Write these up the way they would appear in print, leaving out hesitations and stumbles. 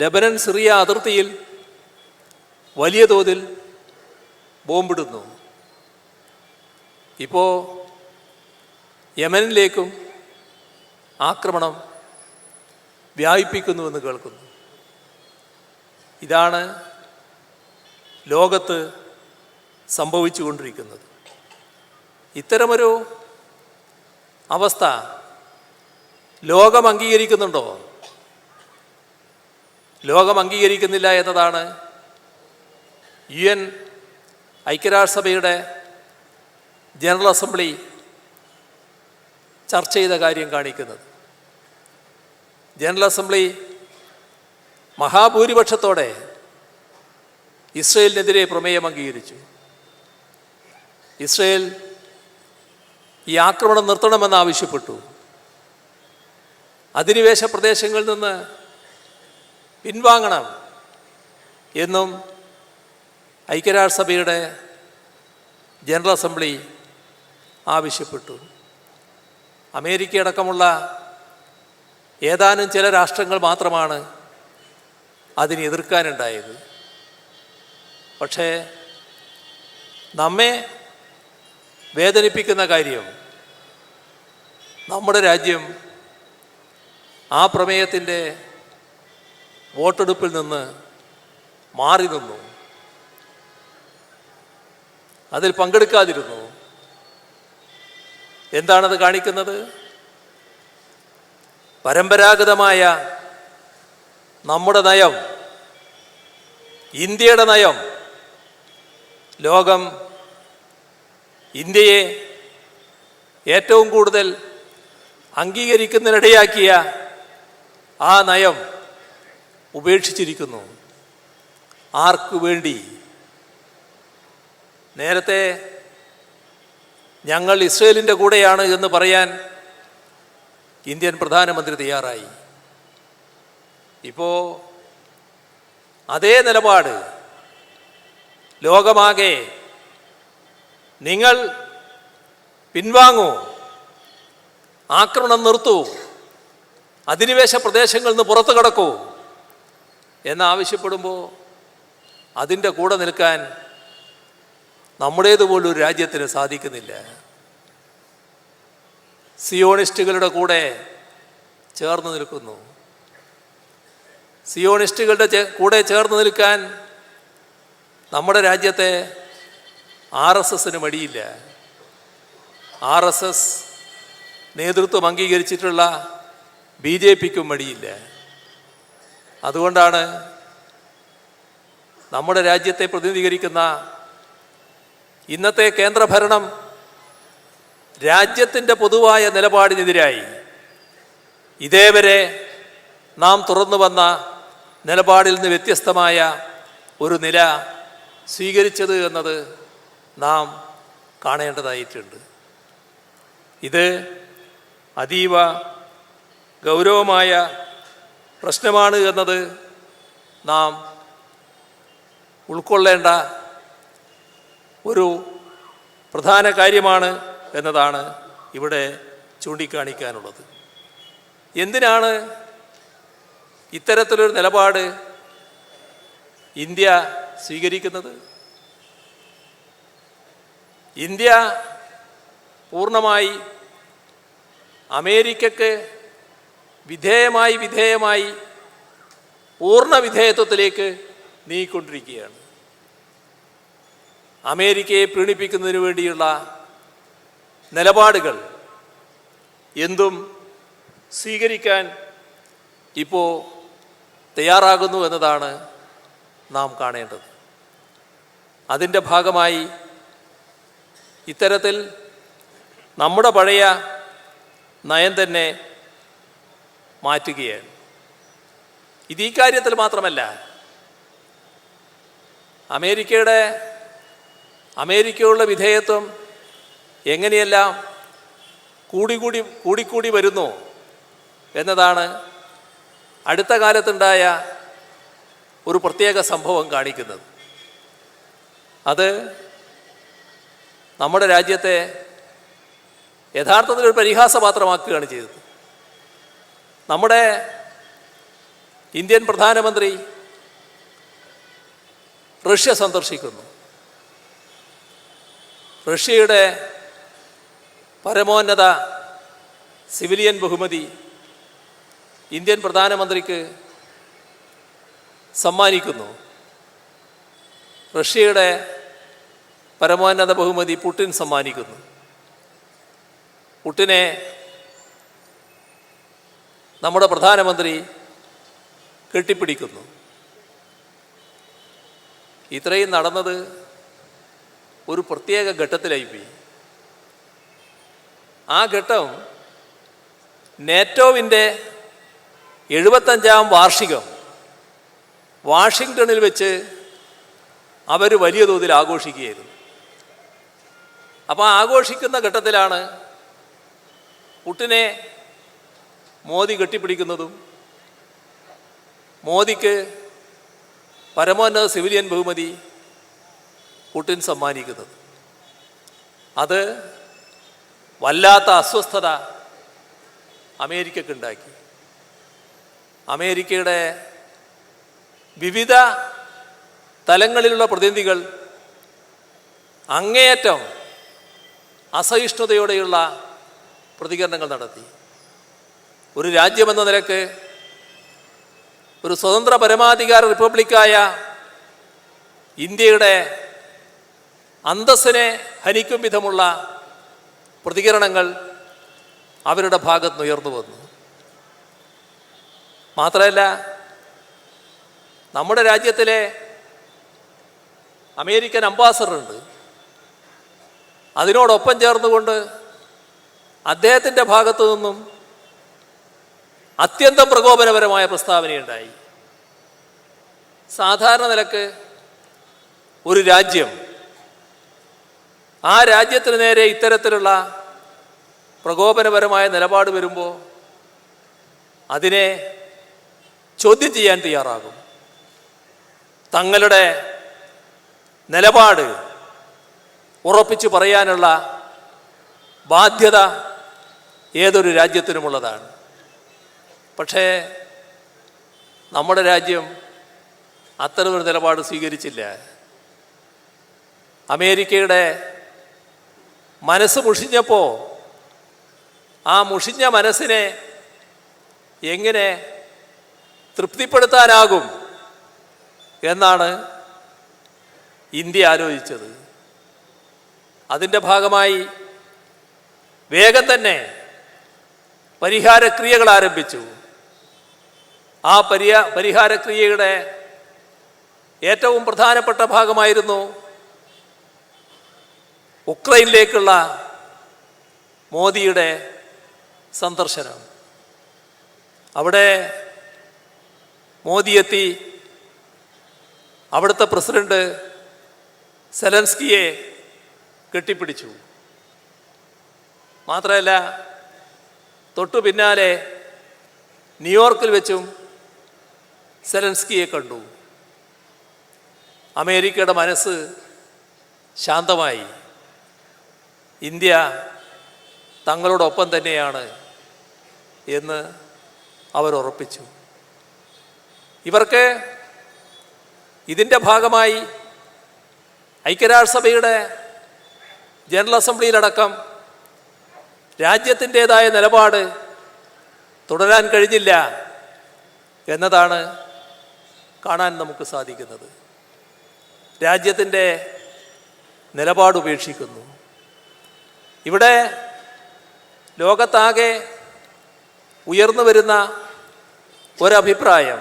Lebanon Syria അതിർത്തിയിൽ വലിയ തോതിൽ ബോംബിടുന്നു. ഇപ്പോൾ യമനിലേക്കും ആക്രമണം വ്യാപിപ്പിക്കുന്നുവെന്ന് കേൾക്കുന്നു. ഇതാണ് ലോകത്ത് സംഭവിച്ചുകൊണ്ടിരിക്കുന്നത്. ഇത്തരമൊരു അവസ്ഥ ലോകം അംഗീകരിക്കുന്നുണ്ടോ? ലോകം അംഗീകരിക്കുന്നില്ല എന്നതാണ് UN ഐക്യരാഷ്ട്രസഭയുടെ ജനറൽ അസംബ്ലി ചർച്ച ചെയ്ത കാര്യം കാണിക്കുന്നത്. ജനറൽ അസംബ്ലി മഹാഭൂരിപക്ഷത്തോടെ ഇസ്രയേലിനെതിരെ പ്രമേയം അംഗീകരിച്ചു. ഇസ്രയേൽ ഈ ആക്രമണം നിർത്തണമെന്നാവശ്യപ്പെട്ടു. അധിനിവേശ പ്രദേശങ്ങളിൽ നിന്ന് പിൻവാങ്ങണം എന്നും ഐക്യരാഷ്ട്രസഭയുടെ ജനറൽ അസംബ്ലി ആവശ്യപ്പെട്ടു. അമേരിക്കയടക്കമുള്ള ഏതാനും ചില രാഷ്ട്രങ്ങൾ മാത്രമാണ് അതിനെ എതിർക്കാനുണ്ടായത്. പക്ഷേ നമ്മെ വേദനിപ്പിക്കുന്ന കാര്യം, നമ്മുടെ രാജ്യം ആ പ്രമേയത്തിൻ്റെ വോട്ടെടുപ്പിൽ നിന്ന് മാറി നിന്നു, അതിൽ പങ്കെടുക്കാതിരുന്നു. എന്താണത് കാണിക്കുന്നത്? പരമ്പരാഗതമായ നമ്മുടെ നയം, ഇന്ത്യയുടെ നയം, ലോകം ഇന്ത്യയെ ഏറ്റവും കൂടുതൽ അംഗീകരിക്കുന്നതിനിടയാക്കിയ ആ നയം ഉപേക്ഷിച്ചിരിക്കുന്നു. ആർക്കു വേണ്ടി? നേരത്തെ ഞങ്ങൾ ഇസ്രയേലിൻ്റെ കൂടെയാണ് എന്ന് പറയാൻ ഇന്ത്യൻ പ്രധാനമന്ത്രി തയ്യാറായി. ഇപ്പോൾ അതേ നിലപാട് ലോകമാകെ, നിങ്ങൾ പിൻവാങ്ങൂ, ആക്രമണം നിർത്തൂ, അധിനിവേശ പ്രദേശങ്ങളിൽ നിന്ന് പുറത്തു കടക്കൂ എന്നാവശ്യപ്പെടുമ്പോൾ അതിൻ്റെ കൂടെ നിൽക്കാൻ നമ്മുടേതുപോലൊരു രാജ്യത്തിന് സാധിക്കുന്നില്ല. സിയോണിസ്റ്റുകളുടെ കൂടെ ചേർന്ന് നിൽക്കുന്നു. സിയോണിസ്റ്റുകളുടെ കൂടെ ചേർന്ന് നിൽക്കാൻ നമ്മുടെ രാജ്യത്തെ RSSന് മടിയില്ല. RSS നേതൃത്വം അംഗീകരിച്ചിട്ടുള്ള BJPക്കും മടിയില്ല. അതുകൊണ്ടാണ് നമ്മുടെ രാജ്യത്തെ പ്രതിനിധീകരിക്കുന്ന ഇന്നത്തെ കേന്ദ്രഭരണം രാജ്യത്തിൻ്റെ പൊതുവായ നിലപാടിനെതിരായി ഇതേവരെ നാം തുറന്നു വന്ന നിലപാടിൽ നിന്ന് വ്യത്യസ്തമായ ഒരു നില സ്വീകരിച്ചത് എന്നത് നാം കാണേണ്ടതായിട്ടുണ്ട്. ഇത് അതീവ ഗൗരവമായ പ്രശ്നമാണ് എന്നത് നാം ഉൾക്കൊള്ളേണ്ട ഒരു പ്രധാന കാര്യമാണ് എന്നതാണ് ഇവിടെ ചൂണ്ടിക്കാണിക്കാനുള്ളത്. എന്തിനാണ് ഇത്തരത്തിലൊരു നിലപാട് ഇന്ത്യ സ്വീകരിക്കുന്നത്? ഇന്ത്യ പൂർണ്ണമായി അമേരിക്കക്ക് വിധേയമായി പൂർണ്ണ വിധേയത്വത്തിലേക്ക് നീങ്ങിക്കൊണ്ടിരിക്കുകയാണ്. അമേരിക്കയെ പ്രീണിപ്പിക്കുന്നതിന് വേണ്ടിയുള്ള നിലപാടുകൾ എന്തും സ്വീകരിക്കാൻ ഇപ്പോൾ തയ്യാറാകുന്നു എന്നതാണ് നാം കാണേണ്ടത്. അതിൻ്റെ ഭാഗമായി ഇത്തരത്തിൽ നമ്മുടെ പഴയ നയം തന്നെ മാറ്റുകയാണ്. ഇത് ഈ കാര്യത്തിൽ മാത്രമല്ല, അമേരിക്കയുള്ള വിധേയത്വം എങ്ങനെയെല്ലാം കൂടിക്കൂടി വരുന്നു എന്നതാണ് അടുത്ത കാലത്തുണ്ടായ ഒരു പ്രത്യേക സംഭവം കാണിക്കുന്നത്. അത് നമ്മുടെ രാജ്യത്തെ യഥാർത്ഥത്തിൽ ഒരു പരിഹാസപാത്രമാക്കുകയാണ് ചെയ്തത്. നമ്മുടെ ഇന്ത്യൻ പ്രധാനമന്ത്രി റഷ്യ സന്ദർശിക്കുന്നു. റഷ്യയുടെ പരമോന്നത സിവിലിയൻ ബഹുമതി ഇന്ത്യൻ പ്രധാനമന്ത്രിക്ക് സമ്മാനിക്കുന്നു. റഷ്യയുടെ പരമോന്നത ബഹുമതി പുടിൻ സമ്മാനിക്കുന്നു. പുടിനെ നമ്മുടെ പ്രധാനമന്ത്രി കെട്ടിപ്പിടിക്കുന്നു. ഇത്രയും നടന്നത് ഒരു പ്രത്യേക ഘട്ടത്തിലായിപ്പോയി. ആ ഘട്ടം നാറ്റോവിൻ്റെ 75-ാം വാർഷികം വാഷിങ്ടണിൽ വെച്ച് അവർ വലിയ തോതിൽ ആഘോഷിക്കുകയായിരുന്നു. അപ്പോൾ ആഘോഷിക്കുന്ന ഘട്ടത്തിലാണ് പുടിനെ മോദി കെട്ടിപ്പിടിക്കുന്നതും മോദിക്ക് പരമോന്നത സിവിലിയൻ ബഹുമതി പുടിൻ സമ്മാനിക്കുന്നത്. അത് വല്ലാത്ത അസ്വസ്ഥത അമേരിക്കക്കുണ്ടാക്കി. അമേരിക്കയുടെ വിവിധ തലങ്ങളിലുള്ള പ്രതിനിധികൾ അങ്ങേയറ്റം അസഹിഷ്ണുതയോടെയുള്ള പ്രതികരണങ്ങൾ നടത്തി. ഒരു രാജ്യമെന്ന നിലക്ക്, ഒരു സ്വതന്ത്ര പരമാധികാര റിപ്പബ്ലിക്കായ ഇന്ത്യയുടെ അന്തസ്സിനെ ഹനിക്കും വിധമുള്ള പ്രതികരണങ്ങൾ അവരുടെ ഭാഗത്ത് ഉയർന്നു വന്നു. മാത്രമല്ല, നമ്മുടെ രാജ്യത്തിലെ അമേരിക്കൻ അംബാസഡറുണ്ട്. അതിനോടൊപ്പം ചേർന്നുകൊണ്ട് അദ്ദേഹത്തിൻ്റെ ഭാഗത്തു നിന്നും അത്യന്തം പ്രകോപനപരമായ പ്രസ്താവനയുണ്ടായി. സാധാരണ നിലക്ക് ഒരു രാജ്യം, ആ രാജ്യത്തിന് നേരെ ഇത്തരത്തിലുള്ള പ്രകോപനപരമായ നിലപാട് വരുമ്പോൾ അതിനെ ചോദ്യം ചെയ്യാൻ തയ്യാറാകും. തങ്ങളുടെ നിലപാട് ഉറപ്പിച്ചു പറയാനുള്ള ബാധ്യത ഏതൊരു രാജ്യത്തിനുമുള്ളതാണ്. പക്ഷേ നമ്മുടെ രാജ്യം അത്തരമൊരു നിലപാട് സ്വീകരിച്ചില്ല. അമേരിക്കയുടെ മനസ്സ് മുഷിഞ്ഞപ്പോൾ ആ മുഷിഞ്ഞ മനസ്സിനെ എങ്ങനെ തൃപ്തിപ്പെടുത്താനാകും എന്നാണ് ഇന്ത്യ ആലോചിച്ചത്. അതിൻ്റെ ഭാഗമായി വേഗം തന്നെ പരിഹാരക്രിയകൾ ആരംഭിച്ചു. ആ പരിഹാരക്രിയയുടെ ഏറ്റവും പ്രധാനപ്പെട്ട ഭാഗമായിരുന്നു ഉക്രൈനിലേക്കുള്ള മോദിയുടെ സന്ദർശനം. അവിടെ മോദി എത്തി അവിടുത്തെ പ്രസിഡന്റ് സെലൻസ്കിയെ കെട്ടിപ്പിടിച്ചു. മാത്രമല്ല, തൊട്ടു പിന്നാലെ ന്യൂയോർക്കിൽ വെച്ചും സെലൻസ്കിയെ കണ്ടു. അമേരിക്കയുടെ മനസ്സ് ശാന്തമായി. ഇന്ത്യ തങ്ങളോടൊപ്പം തന്നെയാണ് എന്ന് അവർ ഉറപ്പിച്ചു. ഇവർക്ക് ഇതിൻ്റെ ഭാഗമായി ഐക്യരാഷ്ട്രസഭയുടെ ജനറൽ അസംബ്ലിയിലടക്കം രാജ്യത്തിൻ്റേതായ നിലപാട് തുടരാൻ കഴിഞ്ഞില്ല എന്നതാണ് കാണാൻ നമുക്ക് സാധിക്കുന്നത്. രാജ്യത്തിൻ്റെ നിലപാട് ഉപേക്ഷിക്കുന്നു. ഇവിടെ ലോകത്താകെ ഉയർന്നു വരുന്ന ഒരഭിപ്രായം,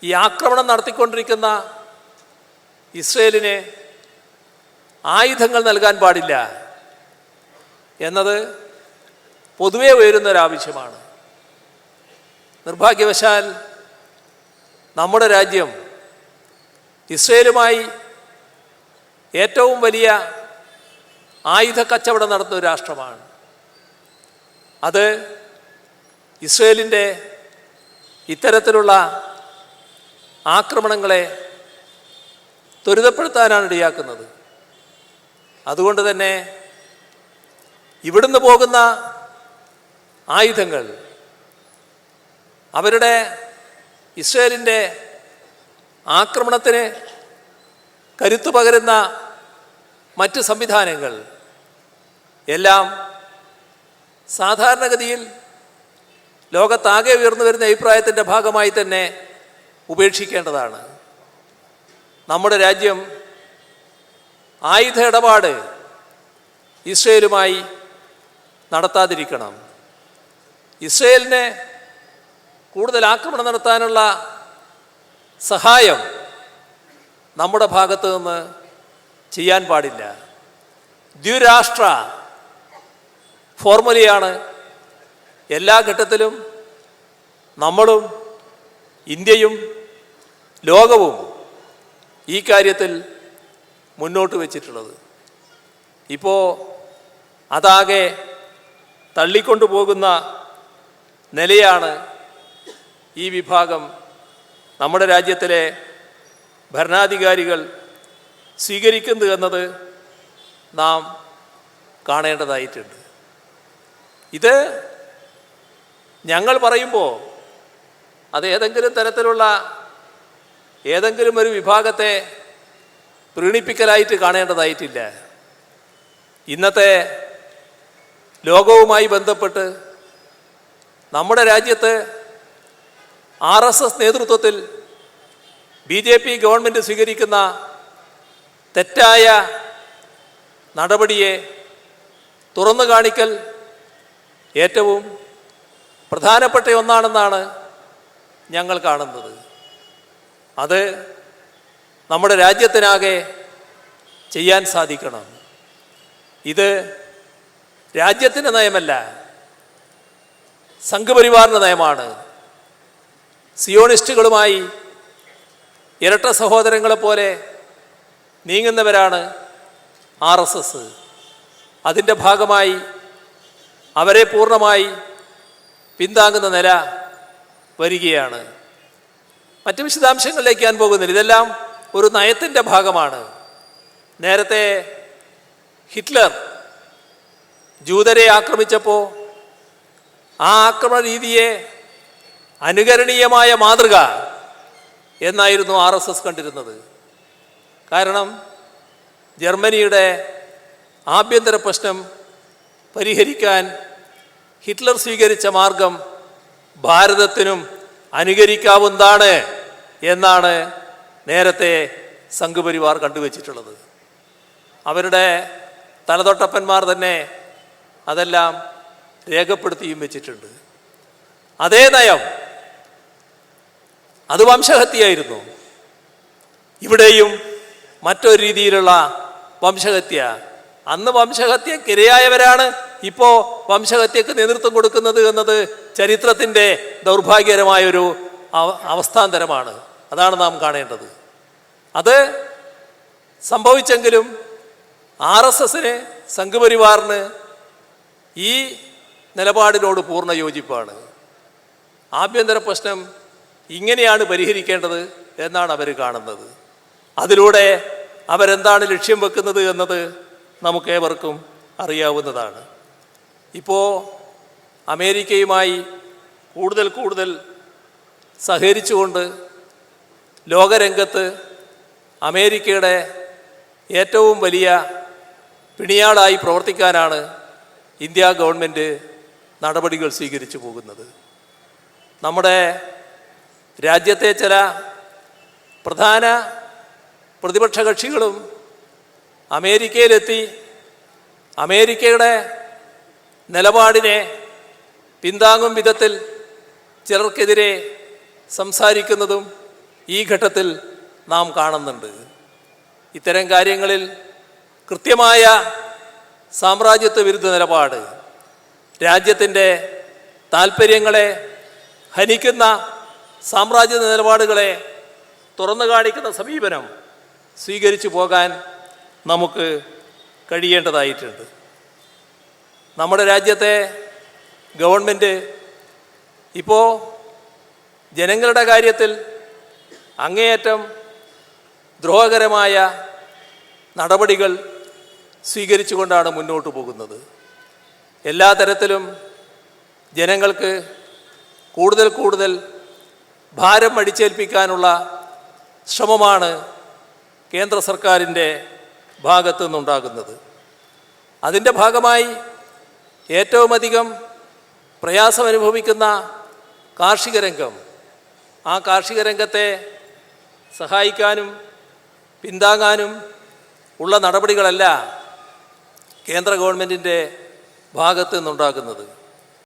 ഈ ആക്രമണം നടത്തിക്കൊണ്ടിരിക്കുന്ന ഇസ്രയേലിന് ആയുധങ്ങൾ നൽകാൻ പാടില്ല എന്നത് പൊതുവെ ഉയരുന്നൊരാവശ്യമാണ്. നിർഭാഗ്യവശാൽ നമ്മുടെ രാജ്യം ഇസ്രയേലുമായി ഏറ്റവും വലിയ ആയുധ കച്ചവടം നടത്തുന്ന ഒരു രാഷ്ട്രമാണ്. അത് ഇസ്രയേലിൻ്റെ ഇത്തരത്തിലുള്ള ആക്രമണങ്ങളെ ത്വരിതപ്പെടുത്താനാണ് ഇടയാക്കുന്നത്. അതുകൊണ്ട് തന്നെ ഇവിടുന്ന് പോകുന്ന ആയുധങ്ങൾ അവരുടെ ഇസ്രയേലിൻ്റെ ആക്രമണത്തിന് കരുത്തു പകരുന്ന മറ്റ് സംവിധാനങ്ങൾ എല്ലാം സാധാരണഗതിയിൽ ലോകത്താകെ ഉയർന്നു വരുന്ന അഭിപ്രായത്തിൻ്റെ ഭാഗമായി തന്നെ ഉപേക്ഷിക്കേണ്ടതാണ്. നമ്മുടെ രാജ്യം ആയുധ ഇടപാട് ഇസ്രയേലുമായി നടത്താതിരിക്കണം. ഇസ്രയേലിന് കൂടുതൽ ആക്രമണം നടത്താനുള്ള സഹായം നമ്മുടെ ഭാഗത്തു നിന്ന് ചെയ്യാൻ പാടില്ല. ദ്വിരാഷ്ട്ര ഫോർമുലയാണ് എല്ലാ ഘട്ടത്തിലും നമ്മളും ഇന്ത്യയും ലോകവും ഈ കാര്യത്തിൽ മുന്നോട്ട് വച്ചിട്ടുള്ളത്. ഇപ്പോൾ അതാകെ തള്ളിക്കൊണ്ടു പോകുന്ന നിലയാണ് ഈ വിഭാഗം നമ്മുടെ രാജ്യത്തിലെ ഭരണാധികാരികൾ സ്വീകരിക്കുന്നത് എന്നത് നാം കാണേണ്ടതായിട്ടുണ്ട്. ഇത് ഞങ്ങൾ പറയുമ്പോൾ അത് ഏതെങ്കിലും തരത്തിലുള്ള ഏതെങ്കിലും ഒരു വിഭാഗത്തെ പ്രീണിപ്പിക്കലായിട്ട് കാണേണ്ടതായിട്ടില്ല. ഇന്നത്തെ ലോകവുമായി ബന്ധപ്പെട്ട് നമ്മുടെ രാജ്യത്ത് RSS നേതൃത്വത്തിൽ BJP ഗവൺമെൻറ് സ്വീകരിക്കുന്ന തെറ്റായ നടപടിയെ തുറന്നു കാണിക്കൽ ഏറ്റവും പ്രധാനപ്പെട്ട ഒന്നാണെന്നാണ് ഞങ്ങൾ കാണുന്നത്. അത് നമ്മുടെ രാജ്യത്തിനാകെ ചെയ്യാൻ സാധിക്കണം. ഇത് രാജ്യത്തിൻ്റെ നയമല്ല, സംഘപരിവാറിൻ്റെ നയമാണ്. സിയോണിസ്റ്റുകളുമായി ഇരട്ട സഹോദരങ്ങളെപ്പോലെ നീങ്ങുന്നവരാണ് RSS. അതിൻ്റെ ഭാഗമായി അവരെ പൂർണ്ണമായി പിന്താങ്ങുന്ന നില വരികയാണ്. മറ്റ് വിശദാംശങ്ങളിലേക്ക് ഞാൻ പോകുന്നില്ല. ഇതെല്ലാം ഒരു നയത്തിൻ്റെ ഭാഗമാണ്. നേരത്തെ ഹിറ്റ്ലർ ജൂതരെ ആക്രമിച്ചപ്പോൾ ആ ആക്രമണ രീതിയെ അനുകരണീയമായ മാതൃക എന്നായിരുന്നു RSS കണ്ടിരുന്നത്. കാരണം ജർമ്മനിയുടെ ആഭ്യന്തര പ്രശ്നം പരിഹരിക്കാൻ ഹിറ്റ്ലർ സ്വീകരിച്ച മാർഗം ഭാരതത്തിനും അനുകരിക്കാവുന്നതാണ് എന്നാണ് നേരത്തെ സംഘപരിവാർ കണ്ടുവച്ചിട്ടുള്ളത്. അവരുടെ തലതൊട്ടപ്പന്മാർ തന്നെ അതെല്ലാം രേഖപ്പെടുത്തിയും വെച്ചിട്ടുണ്ട്. അതേ നയം അത് വംശഹത്യയായിരുന്നു. ഇവിടെയും മറ്റൊരു രീതിയിലുള്ള വംശഹത്യ. അന്ന് വംശഹത്യക്കിരയായവരാണ് ഇപ്പോൾ വംശഹത്യക്ക് നേതൃത്വം കൊടുക്കുന്നത് എന്നത് ചരിത്രത്തിൻ്റെ ദൗർഭാഗ്യകരമായൊരു അവസ്ഥാന്തരമാണ്. അതാണ് നാം കാണേണ്ടത്. അത് സംഭവിച്ചെങ്കിലും RSSന് സംഘപരിവാറിന് ഈ നിലപാടിനോട് പൂർണ്ണ യോജിപ്പാണ്. ആഭ്യന്തര പ്രശ്നം ഇങ്ങനെയാണ് പരിഹരിക്കേണ്ടത് എന്നാണ് അവർ കാണുന്നത്. അതിലൂടെ അവരെന്താണ് ലക്ഷ്യം വെക്കുന്നത് എന്നത് നമുക്കേവർക്കും അറിയാവുന്നതാണ്. ഇപ്പോൾ അമേരിക്കയുമായി കൂടുതൽ സഹകരിച്ചുകൊണ്ട് ലോകരംഗത്ത് അമേരിക്കയുടെ ഏറ്റവും വലിയ പിണിയാളായി പ്രവർത്തിക്കാനാണ് ഇന്ത്യ ഗവൺമെൻറ് നടപടികൾ സ്വീകരിച്ചു പോകുന്നത്. നമ്മുടെ രാജ്യത്തെ ചില പ്രധാന പ്രതിപക്ഷ കക്ഷികളും അമേരിക്കയിലെത്തി അമേരിക്കയുടെ നിലപാടിനെ പിന്താങ്ങും വിധത്തിൽ ചിലർക്കെതിരെ സംസാരിക്കുന്നതും ഈ ഘട്ടത്തിൽ നാം കാണുന്നുണ്ട്. ഇത്തരം കാര്യങ്ങളിൽ കൃത്യമായ സാമ്രാജ്യത്വ വിരുദ്ധ നിലപാട്, രാജ്യത്തിൻ്റെ താൽപ്പര്യങ്ങളെ ഹനിക്കുന്ന സാമ്രാജ്യ നിലപാടുകളെ തുറന്നു കാണിക്കുന്ന സമീപനം സ്വീകരിച്ചു പോകാൻ നമുക്ക് കഴിയേണ്ടതായിട്ടുണ്ട്. നമ്മുടെ രാജ്യത്തെ ഗവൺമെൻറ് ഇപ്പോൾ ജനങ്ങളുടെ കാര്യത്തിൽ അങ്ങേയറ്റം ദ്രോഹകരമായ നടപടികൾ സ്വീകരിച്ചുകൊണ്ടാണ് മുന്നോട്ട് പോകുന്നത്. എല്ലാ തരത്തിലും ജനങ്ങൾക്ക് കൂടുതൽ ഭാരം അടിച്ചേൽപ്പിക്കാനുള്ള ശ്രമമാണ് കേന്ദ്ര സർക്കാരിൻ്റെ ഭാഗത്തു നിന്നുണ്ടാകുന്നത്. അതിൻ്റെ ഭാഗമായി ഏറ്റവും അധികം പ്രയാസമനുഭവിക്കുന്ന കാർഷിക രംഗം, ആ കാർഷിക രംഗത്തെ സഹായിക്കാനും പിന്താങ്ങാനും ഉള്ള നടപടികളല്ല കേന്ദ്ര ഗവൺമെൻറ്റിൻ്റെ ഭാഗത്തു നിന്നുണ്ടാകുന്നത്.